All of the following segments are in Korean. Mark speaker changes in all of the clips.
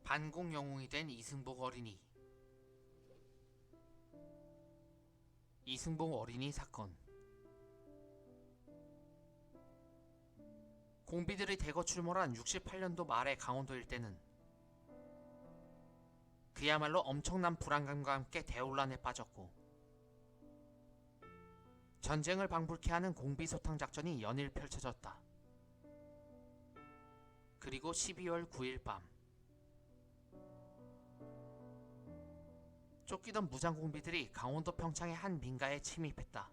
Speaker 1: 반공 영웅이 된 이승복 어린이. 이승복 어린이 사건. 공비들이 대거 출몰한 68년도 말의 강원도 일대는 그야말로 엄청난 불안감과 함께 대혼란에 빠졌고, 전쟁을 방불케 하는 공비소탕 작전이 연일 펼쳐졌다. 그리고 12월 9일 밤, 쫓기던 무장공비들이 강원도 평창의 한 민가에 침입했다.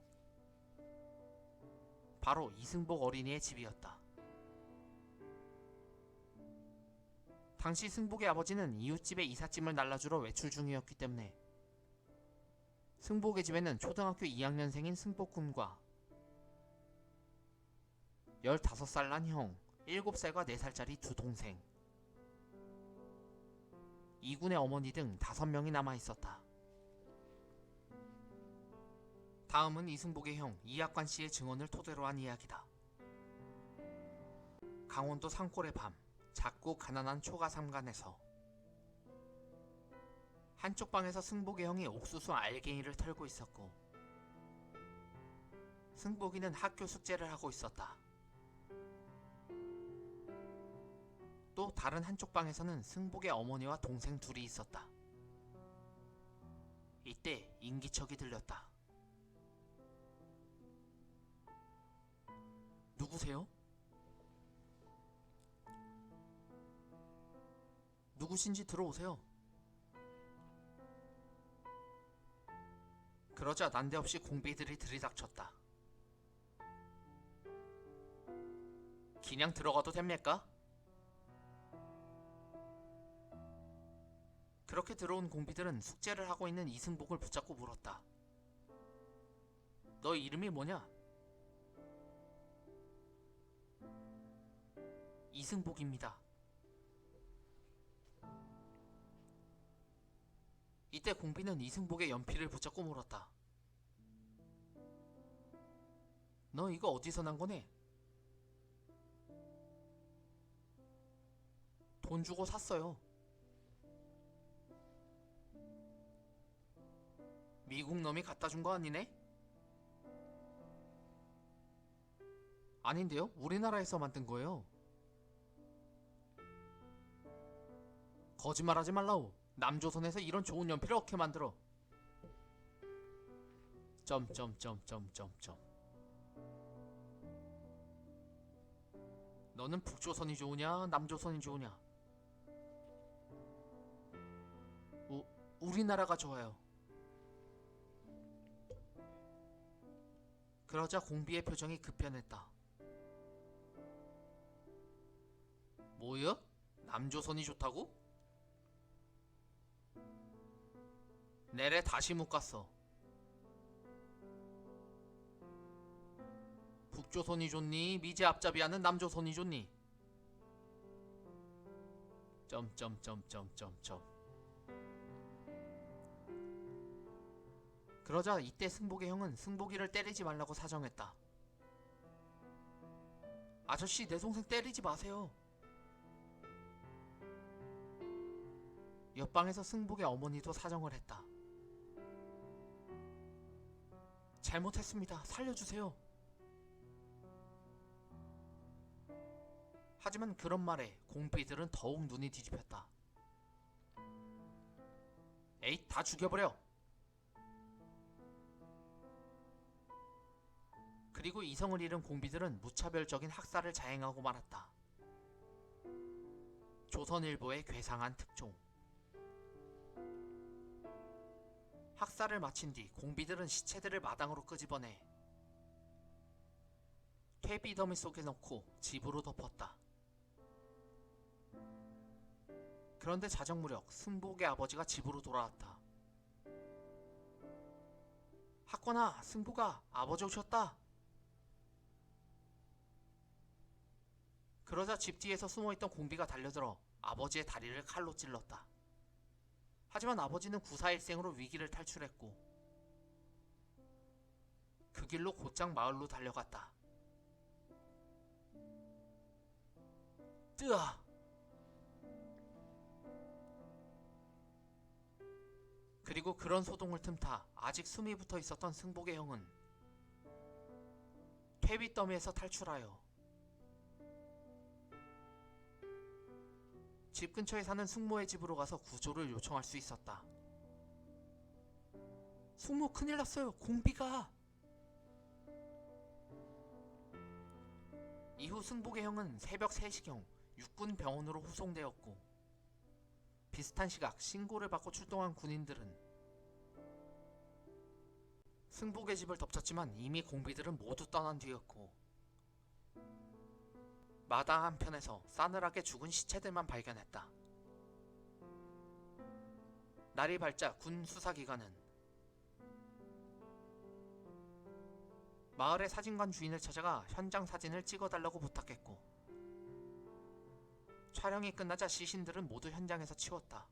Speaker 1: 바로 이승복 어린이의 집이었다. 당시 승복의 아버지는 이웃집에 이삿짐을 날라주러 외출 중이었기 때문에 승복의 집에는 초등학교 2학년생인 승복군과 15살 난 형, 7살과 4살짜리 두 동생, 이군의 어머니 등 5명이 남아있었다. 다음은 이승복의 형 이학관 씨의 증언을 토대로 한 이야기다. 강원도 산골의 밤, 작고 가난한 초가 삼간에서 한쪽 방에서 승복의 형이 옥수수 알갱이를 털고 있었고, 승복이는 학교 숙제를 하고 있었다. 또 다른 한쪽 방에서는 승복의 어머니와 동생 둘이 있었다. 이때 인기척이 들렸다. 누구세요? 누구신지 들어오세요. 그러자 난데없이 공비들이 들이닥쳤다. 그냥 들어가도 됩니까? 그렇게 들어온 공비들은 숙제를 하고 있는 이승복을 붙잡고 물었다. 너 이름이 뭐냐? 이승복입니다. 이때 공비는 이승복의 연필을 붙잡고 물었다. 너 이거 어디서 난 거네? 돈 주고 샀어요. 미국 놈이 갖다 준 거 아니네? 아닌데요? 우리나라에서 만든 거예요. 거짓말하지 말라오. 남조선에서 이런 좋은 연필을 어떻게 만들어? 점점점점점점. 너는 북조선이 좋으냐 남조선이 좋으냐? 우리나라가 좋아요. 그러자 공비의 표정이 급변했다. 뭐야? 남조선이 좋다고? 내래 다시 못 갔어. 북조선이 좋니? 미제 앞잡이하는 남조선이 좋니? 점점점점점점. 그러자 이때 승복의 형은 승복이를 때리지 말라고 사정했다. 아저씨, 내 동생 때리지 마세요. 옆방에서 승복의 어머니도 사정을 했다. 잘못했습니다. 살려주세요. 하지만 그런 말에 공비들은 더욱 눈이 뒤집혔다. 에잇, 다 죽여버려. 그리고 이성을 잃은 공비들은 무차별적인 학살을 자행하고 말았다. 조선일보의 괴상한 특종. 학살을 마친 뒤 공비들은 시체들을 마당으로 끄집어내 퇴비더미 속에 넣고 집으로 덮었다. 그런데 자정무렵 승복의 아버지가 집으로 돌아왔다. 학관아, 승복아, 아버지 오셨다. 그러자 집 뒤에서 숨어있던 공비가 달려들어 아버지의 다리를 칼로 찔렀다. 하지만 아버지는 구사일생으로 위기를 탈출했고 그 길로 곧장 마을로 달려갔다. 뜨아! 그리고 그런 소동을 틈타 아직 숨이 붙어 있었던 승복의 형은 퇴비 더미에서 탈출하여 집 근처에 사는 숙모의 집으로 가서 구조를 요청할 수 있었다. 숙모 큰일 났어요. 공비가. 이후 승복의 형은 새벽 3시경 육군 병원으로 후송되었고 비슷한 시각 신고를 받고 출동한 군인들은 승복의 집을 덮쳤지만 이미 공비들은 모두 떠난 뒤였고 마당 한편에서 싸늘하게 죽은 시체들만 발견했다. 날이 밝자 군 수사기관은 마을의 사진관 주인을 찾아가 현장 사진을 찍어달라고 부탁했고 촬영이 끝나자 시신들은 모두 현장에서 치웠다.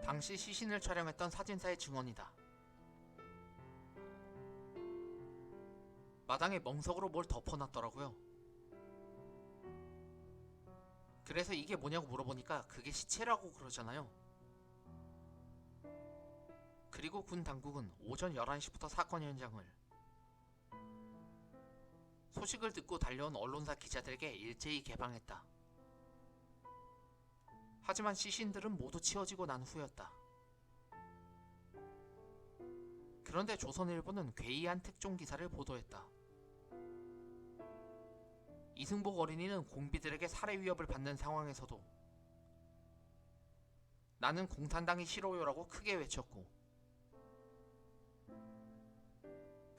Speaker 1: 당시 시신을 촬영했던 사진사의 증언이다. 마당에 멍석으로 뭘 덮어놨더라고요. 그래서 이게 뭐냐고 물어보니까 그게 시체라고 그러잖아요. 그리고 군 당국은 오전 11시부터 사건 현장을 소식을 듣고 달려온 언론사 기자들에게 일제히 개방했다. 하지만 시신들은 모두 치워지고 난 후였다. 그런데 조선일보는 괴이한 특종 기사를 보도했다. 이승복 어린이는 공비들에게 살해 위협을 받는 상황에서도 나는 공산당이 싫어요라고 크게 외쳤고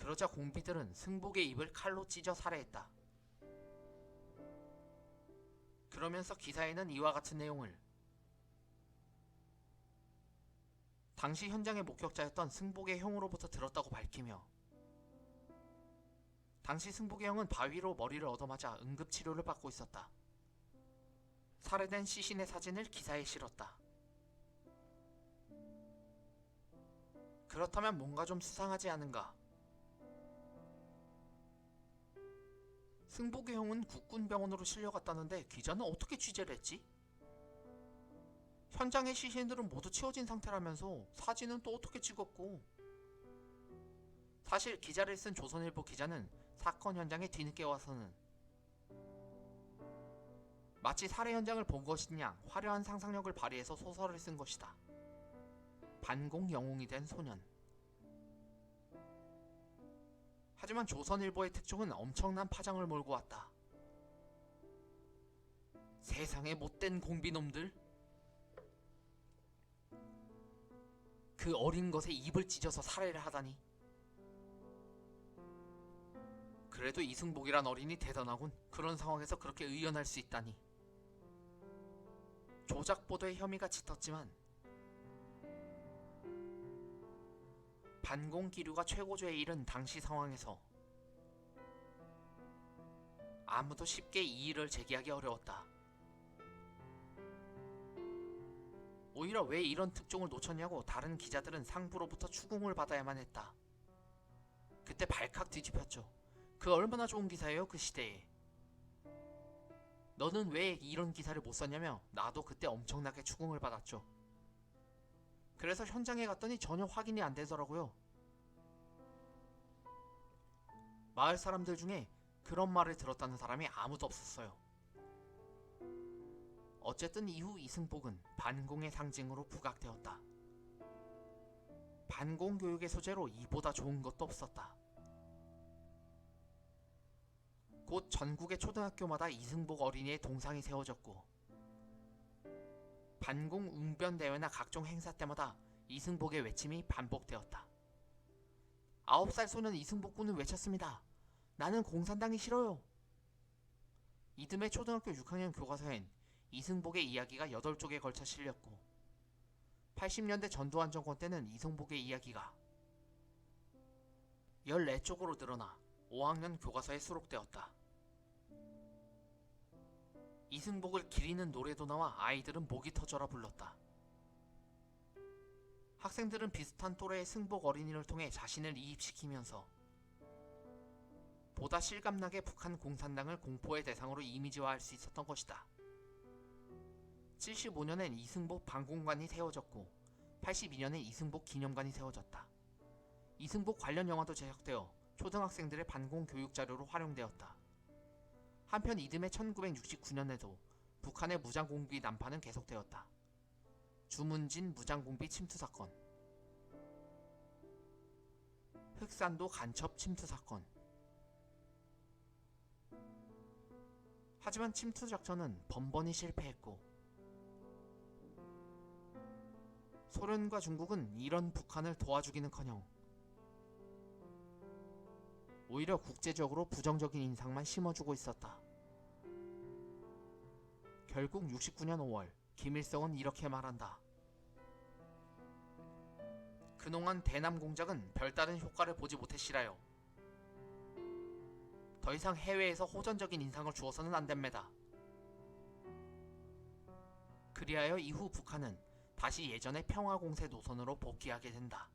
Speaker 1: 그러자 공비들은 승복의 입을 칼로 찢어 살해했다. 그러면서 기사에는 이와 같은 내용을 당시 현장의 목격자였던 승복의 형으로부터 들었다고 밝히며 당시 승복의 형은 바위로 머리를 얻어맞아 응급치료를 받고 있었다. 살해된 시신의 사진을 기사에 실었다. 그렇다면 뭔가 좀 수상하지 않은가? 승복의 형은 국군병원으로 실려갔다는데 기자는 어떻게 취재를 했지? 현장의 시신들은 모두 치워진 상태라면서 사진은 또 어떻게 찍었고? 사실 기자를 쓴 조선일보 기자는 사건 현장에 뒤늦게 와서는 마치 살해 현장을 본 것이냐 화려한 상상력을 발휘해서 소설을 쓴 것이다. 반공 영웅이 된 소년. 하지만 조선일보의 특종은 엄청난 파장을 몰고 왔다. 세상에 못된 공비놈들. 그 어린 것의 입을 찢어서 살해를 하다니. 그래도 이승복이란 어린이 대단하군. 그런 상황에서 그렇게 의연할 수 있다니. 조작 보도의 혐의가 짙었지만 반공 기류가 최고조에 이른 당시 상황에서 아무도 쉽게 이의를 제기하기 어려웠다. 오히려 왜 이런 특종을 놓쳤냐고 다른 기자들은 상부로부터 추궁을 받아야만 했다. 그때 발칵 뒤집혔죠. 그 얼마나 좋은 기사예요, 그 시대에. 너는 왜 이런 기사를 못 썼냐며 나도 그때 엄청나게 추궁을 받았죠. 그래서 현장에 갔더니 전혀 확인이 안 되더라고요. 마을 사람들 중에 그런 말을 들었다는 사람이 아무도 없었어요. 어쨌든 이후 이승복은 반공의 상징으로 부각되었다. 반공 교육의 소재로 이보다 좋은 것도 없었다. 곧 전국의 초등학교마다 이승복 어린이의 동상이 세워졌고 반공 웅변대회나 각종 행사 때마다 이승복의 외침이 반복되었다. 9살 소년 이승복 군은 외쳤습니다. 나는 공산당이 싫어요. 이듬해 초등학교 6학년 교과서엔 이승복의 이야기가 8쪽에 걸쳐 실렸고 80년대 전두환 정권 때는 이승복의 이야기가 14쪽으로 늘어나 5학년 교과서에 수록되었다. 이승복을 기리는 노래도 나와 아이들은 목이 터져라 불렀다. 학생들은 비슷한 또래의 승복 어린이를 통해 자신을 이입시키면서 보다 실감나게 북한 공산당을 공포의 대상으로 이미지화할 수 있었던 것이다. 75년엔 이승복 반공관이 세워졌고 82년에 이승복 기념관이 세워졌다. 이승복 관련 영화도 제작되어 초등학생들의 반공 교육 자료로 활용되었다. 한편 이듬해 1969년에도 북한의 무장공비 난파는 계속되었다. 주문진 무장공비 침투 사건, 흑산도 간첩 침투 사건. 하지만 침투 작전은 번번이 실패했고 소련과 중국은 이런 북한을 도와주기는커녕 오히려 국제적으로 부정적인 인상만 심어주고 있었다. 결국 69년 5월 김일성은 이렇게 말한다. 그동안 대남 공작은 별다른 효과를 보지 못했시라요. 더 이상 해외에서 호전적인 인상을 주어서는 안됩니다. 그리하여 이후 북한은 다시 예전의 평화공세 노선으로 복귀하게 된다.